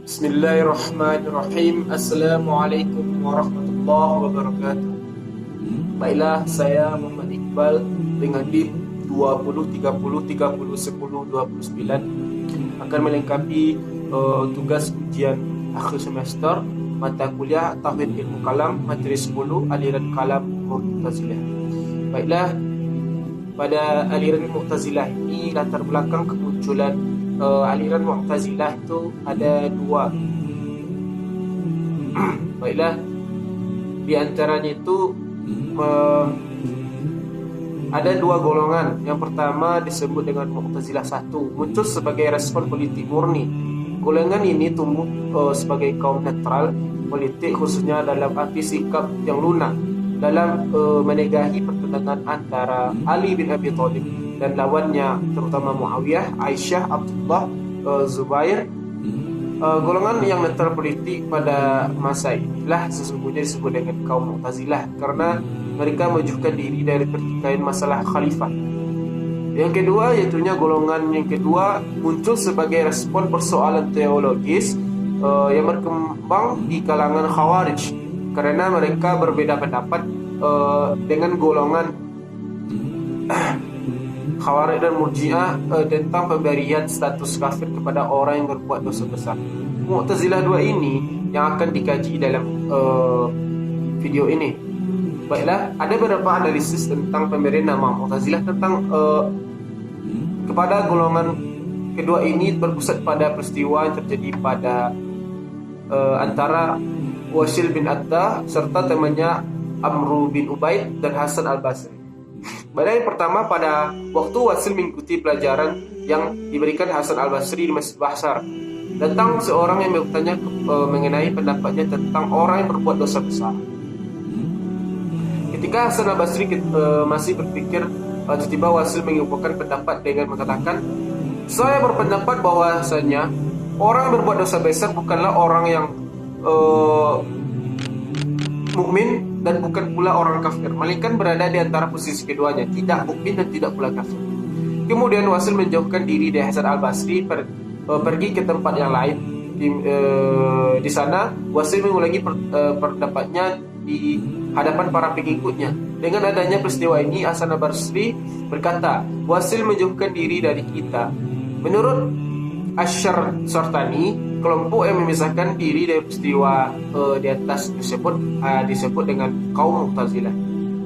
Bismillahirrahmanirrahim. Assalamualaikum warahmatullahi wabarakatuh. Baiklah, saya Muhammad Iqbal dengan NIM 20 30 30 10 29 akan melengkapi tugas ujian akhir semester mata kuliah Tauhid Ilmu Kalam materi 10 aliran kalam Mu'tazilah. Baiklah, pada aliran Mu'tazilah ini latar belakang kemunculan aliran Mu'tazilah itu ada dua. Baiklah, di antaranya itu ada dua golongan. Yang pertama disebut dengan Mu'tazilah 1, muncul sebagai respon politik murni. Golongan ini tumbuh sebagai kaum netral politik, khususnya dalam arti sikap yang lunak dalam menegahi pertentangan antara Ali bin Abi Thalib dan lawannya, terutama Muawiyah, Aisyah, Abdullah, Zubair. Golongan yang netral politik pada masa inilah sesungguhnya disebut dengan kaum Mu'tazilah karena mereka menjauhkan diri dari pertikaian masalah khalifah. Yang kedua, yaitunya golongan yang kedua muncul sebagai respon persoalan teologis yang berkembang di kalangan Khawarij karena mereka berbeda pendapat dengan golongan Khawarij dan Murji'ah tentang pemberian status kafir kepada orang yang berbuat dosa besar. Mu'tazilah 2 ini yang akan dikaji dalam video ini. Baiklah, ada beberapa analisis tentang pemberian nama Mu'tazilah tentang kepada golongan kedua ini berpusat pada peristiwa yang terjadi pada antara Wasil bin Atta serta temannya Amru bin Ubaid dan Hasan al-Basri. Pada yang pertama, pada waktu Wasil mengikuti pelajaran yang diberikan Hasan al-Basri di Masjid Bahsar, datang seorang yang bertanya mengenai pendapatnya tentang orang yang berbuat dosa besar. Ketika Hasan al-Basri masih berpikir, tiba-tiba Wasil mengumpulkan pendapat dengan mengatakan, saya berpendapat bahwasanya orang yang berbuat dosa besar bukanlah orang yang mukmin dan bukan pula orang kafir, melainkan berada di antara posisi keduanya, tidak mukmin dan tidak pula kafir. Kemudian Wasil menjauhkan diri dari Hasan al-Basri, pergi ke tempat yang lain. Di sana Wasil mengulangi pendapatnya di hadapan para pengikutnya. Dengan adanya peristiwa ini, Hasan al-Basri berkata, Wasil menjauhkan diri dari kita. Menurut Asyar Sartani, kelompok yang memisahkan diri dari peristiwa di atas disebut dengan kaum Mu'tazilah.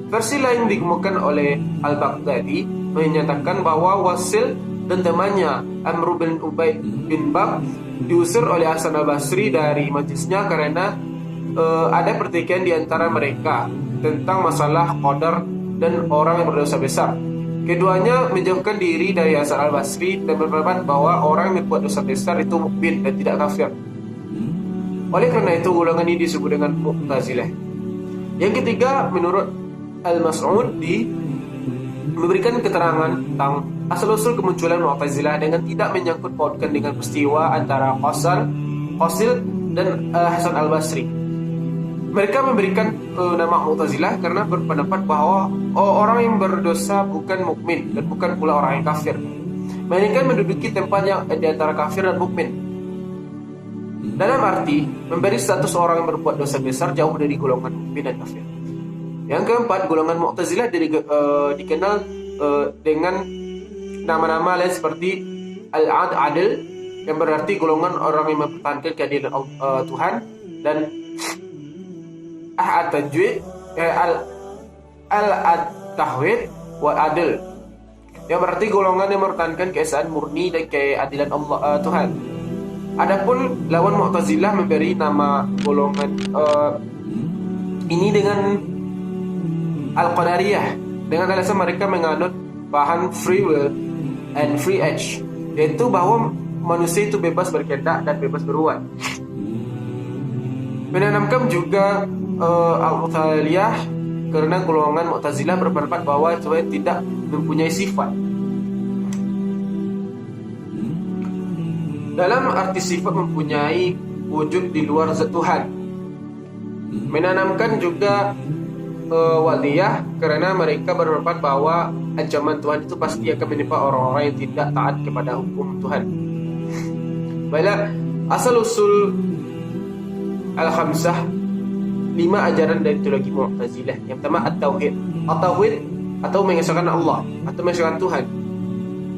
Versi lain dikemukakan oleh Al-Baghdadi menyatakan bahwa Wasil dan temannya Amr bin Ubaid bin Bab diusir oleh Hasan al-Basri dari majlisnya karena ada pertikaian di antara mereka tentang masalah qadar dan orang yang berdosa besar. Keduanya menjauhkan diri dari Hasan al-Basri dan berpendapat bahwa orang yang berbuat dosa besar itu mukmin dan tidak kafir. Oleh karena itu, golongan ini disebut dengan Mu'tazilah. Yang ketiga, menurut Al-Mas'udi memberikan keterangan tentang asal-usul kemunculan Mu'tazilah dengan tidak menyangkut pautkan dengan peristiwa antara Qasil dan Hasan al-Basri. Mereka memberikan nama Mu'tazilah karena berpendapat bahwa orang yang berdosa bukan mukmin dan bukan pula orang yang kafir, melainkan menduduki tempat yang di antara kafir dan mukmin. Dalam arti memberi status orang yang berbuat dosa besar jauh dari golongan mukmin dan kafir. Yang keempat, golongan Mu'tazilah dikenal dengan nama-nama lain seperti Al-Adil, yang berarti golongan orang yang mempertahankan keadilan Tuhan, dan At-Tajwid, Al-Tahwid wa Adil, yang berarti golongan yang mempertahankan keesaan murni dan keadilan Allah Tuhan. Adapun lawan Mu'tazilah memberi nama golongan ini dengan Al-Qadariyah, dengan alasan mereka menganut paham free will and free edge, yaitu bahwa manusia itu bebas berkehendak dan bebas berbuat. Menanamkan juga Al-Mu'taziliyah karena golongan Mu'tazilah berpendapat bahwa Tuhan tidak mempunyai sifat. Dalam arti sifat mempunyai wujud di luar zat Tuhan. Menanamkan juga Wadiyah karena mereka berpendapat bahwa ancaman Tuhan itu pasti akan menimpa orang-orang yang tidak taat kepada hukum Tuhan. Baiklah, Asal-usul Al-Khamsah, 5 ajaran dari teologi Mu'tazilah. Yang pertama At-Tauhid. At-Tauhid atau mengesahkan Allah atau mengesahkan Tuhan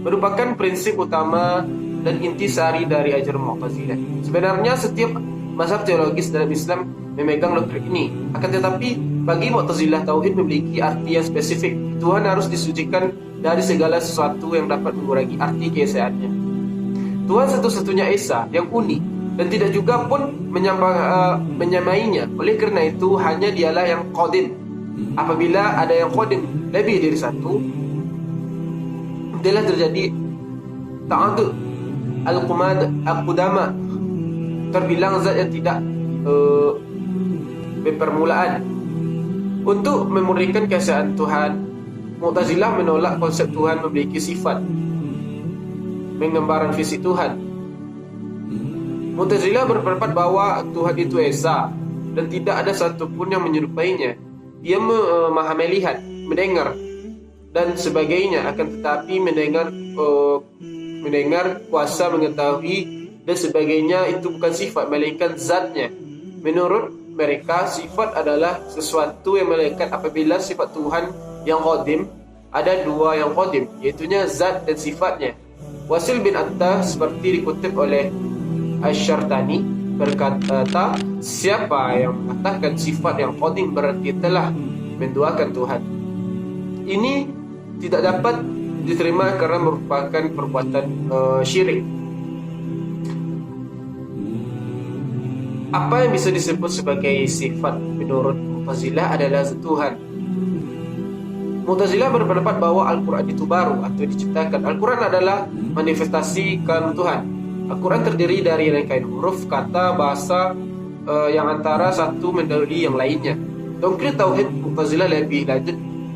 merupakan prinsip utama dan intisari dari ajaran Mu'tazilah. Sebenarnya setiap mazhab teologis dalam Islam memegang doktrin ini. Akan tetapi bagi Mu'tazilah, tauhid memiliki arti yang spesifik. Tuhan harus disucikan dari segala sesuatu yang dapat mengurangi arti keesaannya. Tuhan satu-satunya esa yang unik dan tidak juga pun menyamainya. Oleh karena itu hanya dialah yang qadim. Apabila ada yang qadim lebih dari satu, telah terjadi ta'adud al-qudama, terbilang zat yang tidak berpermulaan. Untuk memurnikan keesaan Tuhan, Mu'tazilah menolak konsep Tuhan memiliki sifat menggambaran fisik Tuhan. Mu'tazilah berpendapat bahwa Tuhan itu esa dan tidak ada satupun yang menyerupainya. Dia maha melihat, mendengar dan sebagainya, akan tetapi mendengar, kuasa mengetahui dan sebagainya itu bukan sifat melainkan zatnya. Menurut mereka, sifat adalah sesuatu yang melekat. Apabila sifat Tuhan yang qadim, ada 2 yang qadim, yaitunya zat dan sifatnya. Wasil bin Atta seperti dikutip oleh Asy-Syartani berkata, siapa yang mengatakan sifat yang qadim berarti telah menduakan Tuhan. Ini tidak dapat diterima karena merupakan perbuatan syirik. Apa yang bisa disebut sebagai sifat menurut Mu'tazilah adalah Tuhan. Mu'tazilah berpendapat bahwa Al-Quran itu baru atau diciptakan. Al-Quran adalah manifestasi kalam Tuhan. Al-Quran terdiri dari rangkaian huruf, kata, bahasa yang antara satu mendahului yang lainnya. Doktrin Tauhid Mu'tazilah lebih lanjut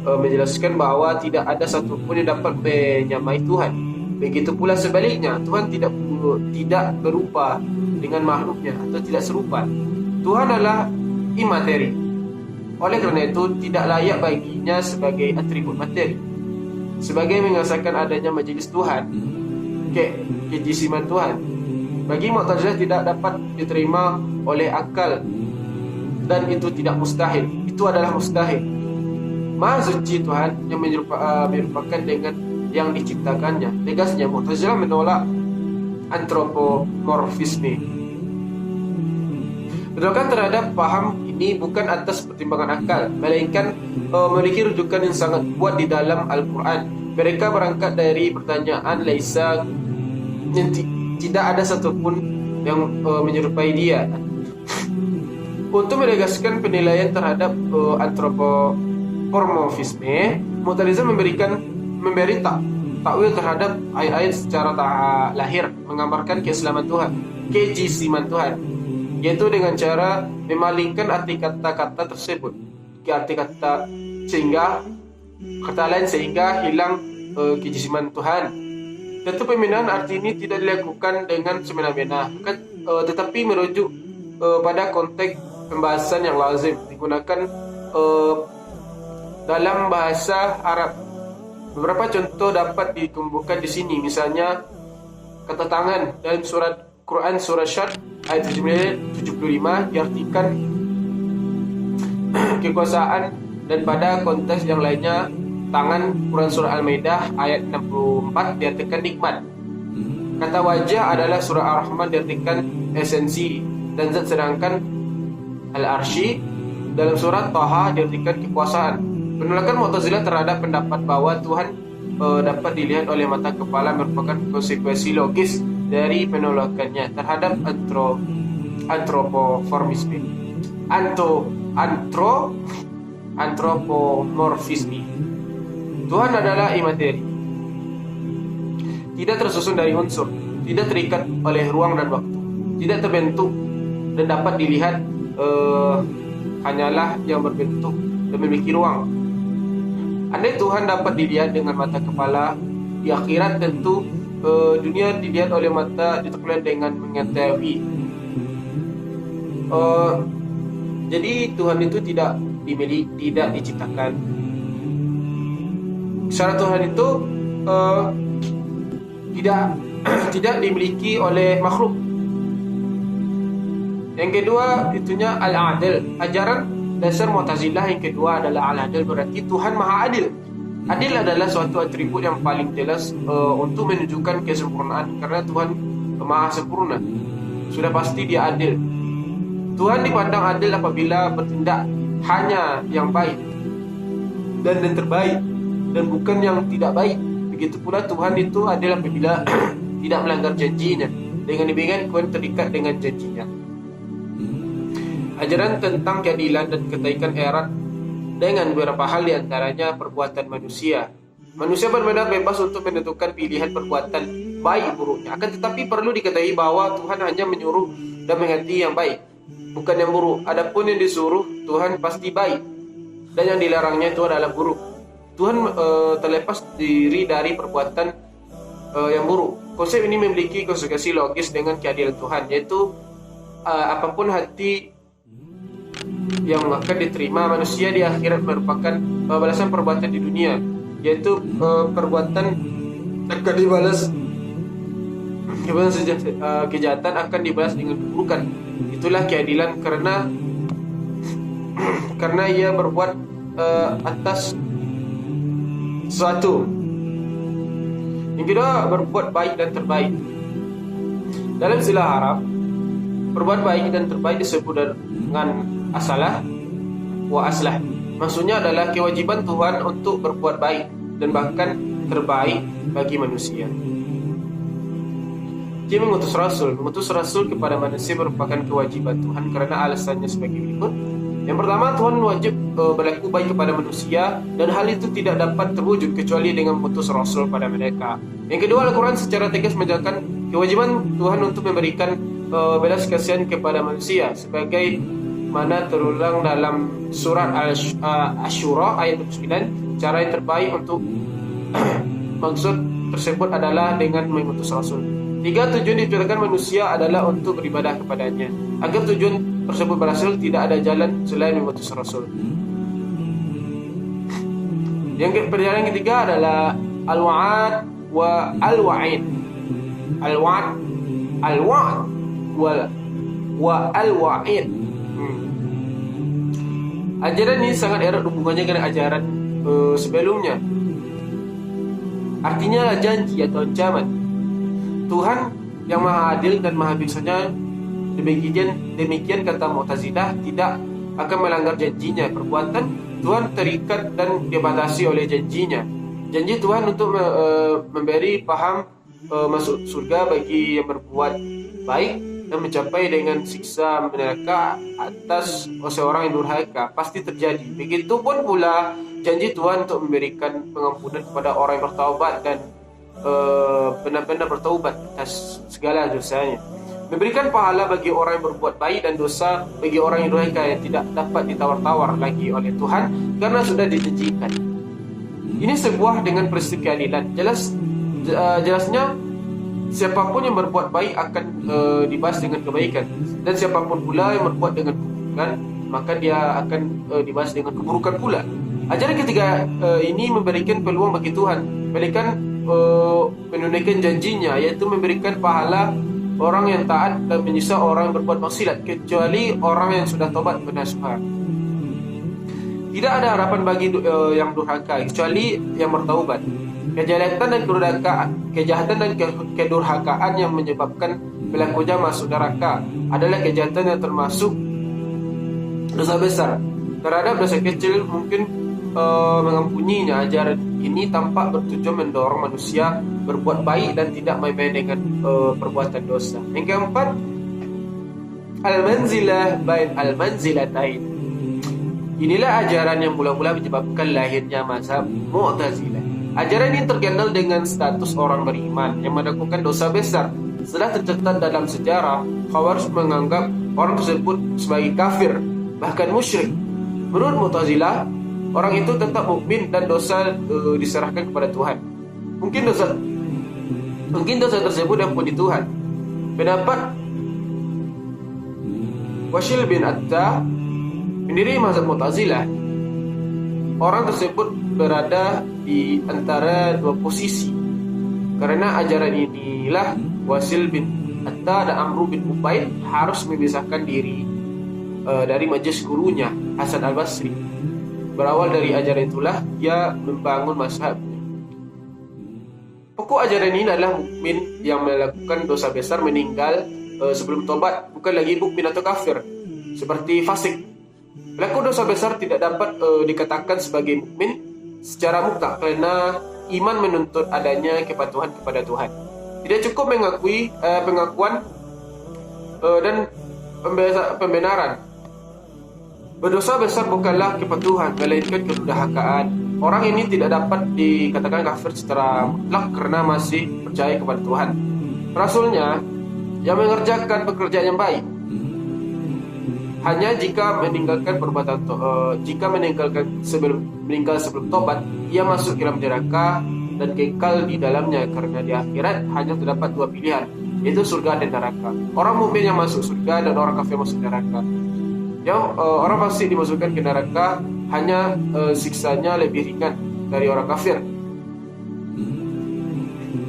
menjelaskan bahwa tidak ada satupun yang dapat menyamai Tuhan. Begitu pula sebaliknya, Tuhan tidak berupa dengan makhluknya atau tidak serupa. Tuhan adalah imateri. Oleh karena itu tidak layak baginya sebagai atribut materi. Sebagai mengesahkan adanya majelis Tuhan, kejisiman Tuhan, bagi Mu'tazilah tidak dapat diterima oleh akal dan itu tidak mustahil. Itu adalah mustahil. Maha suci Tuhan yang merupakan dengan yang diciptakannya. Tegasnya Mu'tazilah menolak antropomorfisme. Penolakan terhadap paham ini bukan atas pertimbangan akal, melainkan memiliki rujukan yang sangat kuat di dalam Al-Quran. Mereka berangkat dari pertanyaan laisa, yang tidak ada satupun yang menyerupai dia. Untuk menegaskan penilaian terhadap antropomorfisme, Mu'tazilah memberi takwil terhadap ayat-ayat secara lahir, menggambarkan keislaman Tuhan, kejisiman Tuhan, yaitu dengan cara memalingkan arti kata-kata tersebut ke arti kata lain sehingga hilang kejisiman Tuhan. Tentu pemindahan arti ini tidak dilakukan dengan semena-mena, tetapi merujuk pada konteks pembahasan yang lazim digunakan dalam bahasa Arab. Beberapa contoh dapat dikumpulkan di sini, misalnya kata tangan dalam surat Quran surah Syad ayat 75 diartikan kekuasaan, dan pada konteks yang lainnya tangan Quran surah Al-Maidah ayat 64 diartikan nikmat. Kata wajah adalah surah Ar-Rahman diartikan esensi dan zat, sedangkan Al-Arsy dalam surat Thaha diartikan kekuasaan. Penolakan Mu'tazilah terhadap pendapat bahwa Tuhan dapat dilihat oleh mata kepala merupakan konsekuensi logis dari penolakannya terhadap antropomorfisme. Antropomorfisme. Tuhan adalah imateri, tidak tersusun dari unsur, tidak terikat oleh ruang dan waktu, tidak terbentuk dan dapat dilihat, hanyalah yang berbentuk dan memiliki ruang. Andai Tuhan dapat dilihat dengan mata kepala, di akhirat tentu dunia dilihat oleh mata diterlihat dengan mengetahui. Jadi Tuhan itu tidak diciptakan. Secara Tuhan itu tidak dimiliki oleh makhluk. Yang kedua itunya al-adil. Ajaran dasar Mu'tazilah yang kedua adalah al-adil, berarti Tuhan Maha Adil. Adil adalah suatu atribut yang paling jelas untuk menunjukkan kesempurnaan, karena Tuhan Maha Sempurna. Sudah pasti dia adil. Tuhan dipandang adil apabila bertindak hanya yang baik dan yang terbaik, dan bukan yang tidak baik. Begitu pula Tuhan itu adil apabila tidak melanggar janjinya. Dengan demikian Tuhan terikat dengan janjinya. Ajaran tentang keadilan dan kebaikan erat dengan beberapa hal, diantaranya perbuatan manusia. Manusia benar-benar bebas untuk menentukan pilihan perbuatan baik buruknya. Akan tetapi perlu diketahui bahwa Tuhan hanya menyuruh dan mengasihi yang baik, bukan yang buruk. Adapun yang disuruh Tuhan pasti baik, dan yang dilarangnya itu adalah buruk. Tuhan terlepas diri dari perbuatan yang buruk. Konsep ini memiliki konsekuensi logis dengan keadilan Tuhan, yaitu apapun hati yang akan diterima manusia di akhirat merupakan balasan perbuatan di dunia, yaitu perbuatan akan dibalas, kejahatan akan dibalas dengan keburukan. Itulah keadilan, karena ia berbuat atas sesuatu. Yang kedua, berbuat baik dan terbaik. Dalam istilah Arab, berbuat baik dan terbaik disebut dengan asalah wa aslah. Maksudnya adalah kewajiban Tuhan untuk berbuat baik dan bahkan terbaik bagi manusia. Dia mengutus Rasul kepada manusia merupakan kewajiban Tuhan karena alasannya sebagai berikut. Yang pertama, Tuhan wajib berlaku baik kepada manusia, dan hal itu tidak dapat terwujud kecuali dengan mengutus Rasul pada mereka. Yang kedua, Al-Quran secara tegas menjelaskan kewajiban Tuhan untuk memberikan belas kasihan kepada manusia, sebagai mana terulang dalam surat Asy-Syura ayat 29. Cara yang terbaik untuk maksud tersebut adalah dengan mengutus Rasul. Tiga, tujuan diciptakan manusia adalah untuk beribadah kepadanya. Agar tujuan tersebut berhasil, tidak ada jalan selain mengutus Rasul. Perjalanan ketiga adalah al-wa'ad wa al-wa'id. Al-wa'ad wa al-wa'id. Ajaran ini sangat erat hubungannya dengan ajaran sebelumnya. Artinya janji atau ancaman. Tuhan yang Maha Adil dan Maha Bijaksana, demikian kata Mu'tazilah, tidak akan melanggar janjinya. Perbuatan Tuhan terikat dan dibatasi oleh janjinya. Janji Tuhan untuk memberi paham masuk surga bagi yang berbuat baik dan mencapai dengan siksa neraka atas seorang yang durhaka pasti terjadi. Begitupun pula janji Tuhan untuk memberikan pengampunan kepada orang yang bertaubat dan benar-benar bertaubat atas segala dosanya. Memberikan pahala bagi orang yang berbuat baik dan dosa bagi orang yang durhaka yang tidak dapat ditawar-tawar lagi oleh Tuhan karena sudah dijanjikan. Ini sebuah dengan prinsip keadilan. Jelasnya siapapun yang berbuat baik akan dibalas dengan kebaikan, dan siapapun pula yang berbuat dengan keburukan maka dia akan dibalas dengan keburukan pula. Ajaran ketiga ini memberikan peluang bagi Tuhan menunaikan janjinya, yaitu memberikan pahala orang yang taat dan menyiksa orang yang berbuat maksiat, kecuali orang yang sudah tobat bernasuha. Tidak ada harapan bagi yang durhaka kecuali yang bertaubat. Kejahatan dan kedurhakaan yang menyebabkan pelakunya masuk neraka adalah kejahatan yang termasuk dosa besar. Terhadap dosa kecil mungkin mengampuninya. Ajaran ini tampak bertujuan mendorong manusia berbuat baik dan tidak main-main dengan perbuatan dosa. Yang keempat, al-manzilah bain al-manzilatain. Inilah ajaran yang mula-mula menyebabkan lahirnya mazhab Mu'tazilah. Ajaran ini terkenal dengan status orang beriman yang melakukan dosa besar. Setelah tercatat dalam sejarah, Khawarij menganggap orang tersebut sebagai kafir, bahkan musyrik. Menurut Mu'tazilah, orang itu tetap mukmin dan dosa diserahkan kepada Tuhan. Mungkin dosa tersebut diampuni Tuhan. Pendapat Wasil bin Atta, pendiri mazhab Mu'tazilah, orang tersebut berada di antara dua posisi. Karena ajaran inilah Wasil bin Hatta dan Amru bin Ubaid harus memisahkan diri dari majelis gurunya Hasan al-Basri. Berawal dari ajaran itulah ia membangun mazhab. Pokok ajaran ini adalah mukmin yang melakukan dosa besar meninggal sebelum tobat, bukan lagi mukmin atau kafir seperti fasik. Pelaku dosa besar tidak dapat dikatakan sebagai mukmin secara mutlak karena iman menuntut adanya kepatuhan kepada Tuhan. Tidak cukup mengakui pengakuan dan pembenaran. Berdosa besar bukanlah kepatuhan, melainkan kedurhakaan. Orang ini tidak dapat dikatakan kafir secara mutlak karena masih percaya kepada Tuhan, Rasulnya, yang mengerjakan pekerjaan yang baik. Hanya jika meninggalkan perbuatan meninggal sebelum tobat, ia masuk ke dalam neraka dan kekal di dalamnya, karena di akhirat hanya terdapat dua pilihan, yaitu surga dan neraka. Orang mukmin yang masuk surga dan orang kafir masuk neraka. Yang orang fasik dimasukkan ke neraka hanya siksanya lebih ringan dari orang kafir.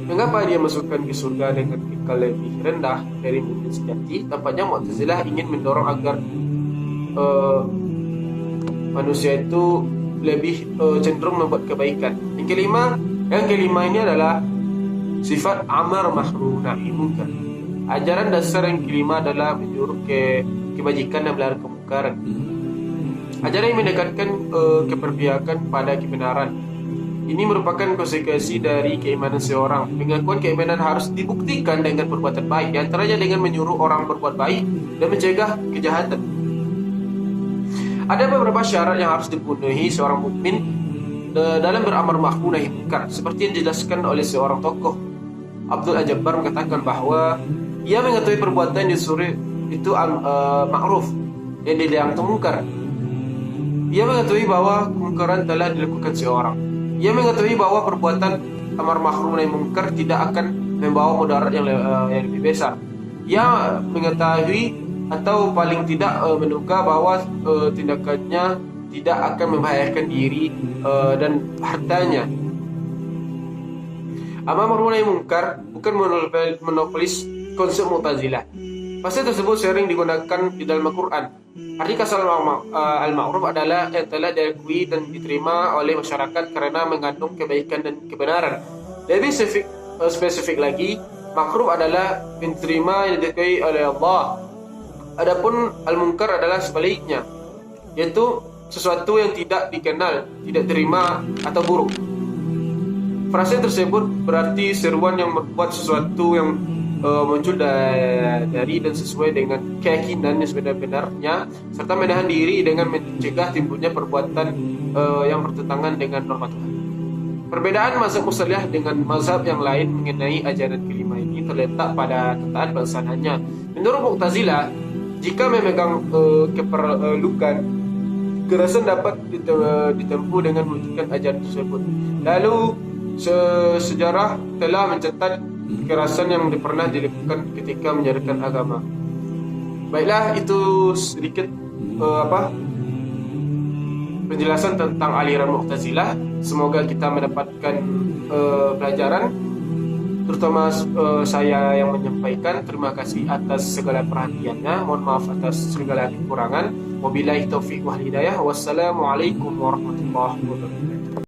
Mengapa dia masukkan ke surga dengan kekal lebih rendah dari mukmin sejati? Tampaknya Mu'tazilah ingin mendorong agar manusia itu lebih cenderung membuat kebaikan. Yang kelima ini adalah sifat amar ma'ruf nahi munkar. Ajaran dasar yang kelima adalah menyuruh ke kebajikan dan melarang kemungkaran. Ajaran yang mendekatkan keberpihakan pada kebenaran. Ini merupakan konsekuensi dari keimanan seorang. Pengakuan keimanan harus dibuktikan dengan perbuatan baik, di antaranya dengan menyuruh orang berbuat baik dan mencegah kejahatan. Ada beberapa syarat yang harus dipenuhi seorang mukmin dalam beramar ma'ruf nahi munkar, seperti yang dijelaskan oleh seorang tokoh. Abdul Ajabbar mengatakan bahwa ia mengetahui perbuatan yang disuruh itu ma'ruf, yang dilarang itu munkar. Ia mengetahui bahwa kemungkaran telah dilakukan seorang. Ia mengetahui bahwa perbuatan amar ma'ruf nahi munkar tidak akan membawa mudarat yang lebih besar. Ia mengetahui atau paling tidak menduga bahwa tindakannya tidak akan membahayakan diri dan hartanya. Amar ma'ruf nahi munkar bukan monopolis konsep Mu'tazilah. Pasal tersebut sering digunakan di dalam Al-Quran. Arti kasar al-ma'ruf adalah yang telah diakui dan diterima oleh masyarakat karena mengandung kebaikan dan kebenaran. Lebih spesifik lagi, ma'ruf adalah diterima yang diakui oleh Allah. Adapun al-munkar adalah sebaliknya, yaitu sesuatu yang tidak dikenal, tidak terima atau buruk. Frase tersebut berarti seruan yang membuat sesuatu yang muncul dari dan sesuai dengan keyakinan yang sebenar-benarnya, serta menahan diri dengan mencegah timbulnya perbuatan yang bertentangan dengan norma Tuhan. Perbedaan mazhab Mu'tazilah dengan mazhab yang lain mengenai ajaran kelima ini terletak pada tataan pelaksanaannya. Menurut Mu'tazilah, jika memegang keperlukan, kekerasan dapat ditempuh dengan mewujudkan ajaran tersebut. Lalu sejarah telah mencatat kekerasan yang pernah dilakukan ketika menjalankan agama. Baiklah, itu sedikit penjelasan tentang aliran Mu'tazilah. Semoga kita mendapatkan pelajaran, terutama saya yang menyampaikan. Terima kasih atas segala perhatiannya. Mohon maaf atas segala kekurangan. Wabillahi taufiq wal hidayah. Wassalamualaikum warahmatullahi wabarakatuh.